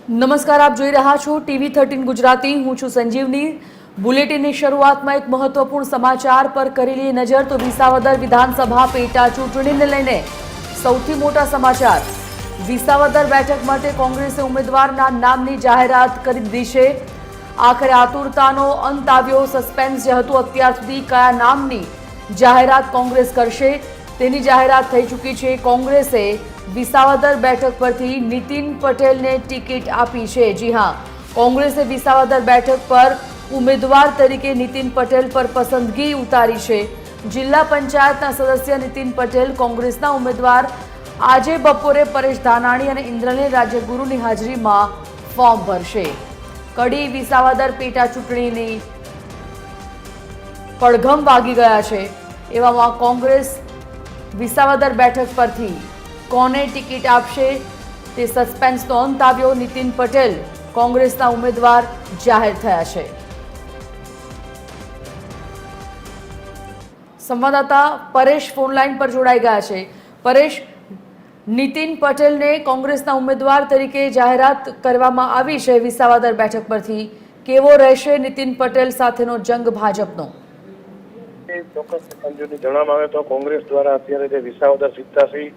નમસ્કાર, આપ જોઈ રહ્યા છો TV13 ગુજરાતી। હું છું સંજીવની। બુલેટિનની શરૂઆતમાં એક મહત્વપૂર્ણ સમાચાર પર કરેલી નજર તો વિસાવદર વિધાનસભા પેટા ચૂંટણીને લઈને સૌથી મોટા સમાચાર। વિસાવદર બેઠક માટે કોંગ્રેસે ઉમેદવારના નામની જાહેરાત કરી દીધી છે। આખરે આતુરતાનો અંત આવ્યો। સસ્પેન્સ જે હતું અત્યાર સુધી કયા નામની જાહેરાત કોંગ્રેસ કરશે તેની જાહેરાત થઈ ચૂકી છે। કોંગ્રેસે વિસાવદર બેઠક પરથી નીતિન પટેલને ટિકિટ આપી છે। જી હા, કોંગ્રેસે વિસાવદર બેઠક પર ઉમેદવાર તરીકે નીતિન પટેલ પર પસંદગી ઉતારી છે। જિલ્લા પંચાયતના સદસ્ય નીતિન પટેલ કોંગ્રેસના ઉમેદવાર આજે બપોરે પરેશ ધાનાણી અને ઇન્દ્રનીલ રાજ્યગુરુની હાજરીમાં ફોર્મ ભરશે। કડી વિસાવદર પેટા ચૂંટણીની પડઘમ વાગી ગયા છે। એવામાં કોંગ્રેસ વિસાવદર બેઠક પરથી કોને ટિકિટ આપશે તે સસ્પેન્સનો અંત આવ્યો। નીતિન પટેલ કોંગ્રેસના ઉમેદવાર જાહેર થયા છે। સંવાદદાતા પરેશ ફોનલાઈન પર જોડાઈ ગયા છે। પરેશ, નીતિન પટેલને કોંગ્રેસના ઉમેદવાર તરીકે જાહેરાત કરવામાં આવી છે વિસાવદર બેઠક પરથી। કેવો રહેશે નીતિન પટેલ સાથેનો જંગ ભાજપનો? ચોક્કસ સંજુની જણાવવામાં આવે તો કોંગ્રેસ દ્વારા અત્યારે જે વિસાવદર 87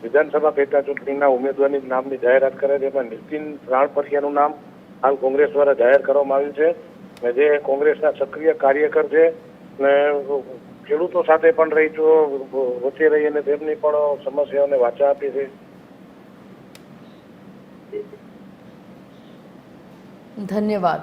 વિધાનસભા પેટા ચૂંટણીના ઉમેદવારની નામની જાહેરાત કરે છે, એમાં નીતિન રાણપરિયાનું નામ હાલ કોંગ્રેસ દ્વારા જાહેર કરવામાં આવ્યું છે। અને જે કોંગ્રેસના સક્રિય કાર્યકર છે અને ખેડૂતો સાથે પણ વચ્ચે રહી અને તેમની પણ સમસ્યાઓને વાચા આપી છે। ધન્યવાદ।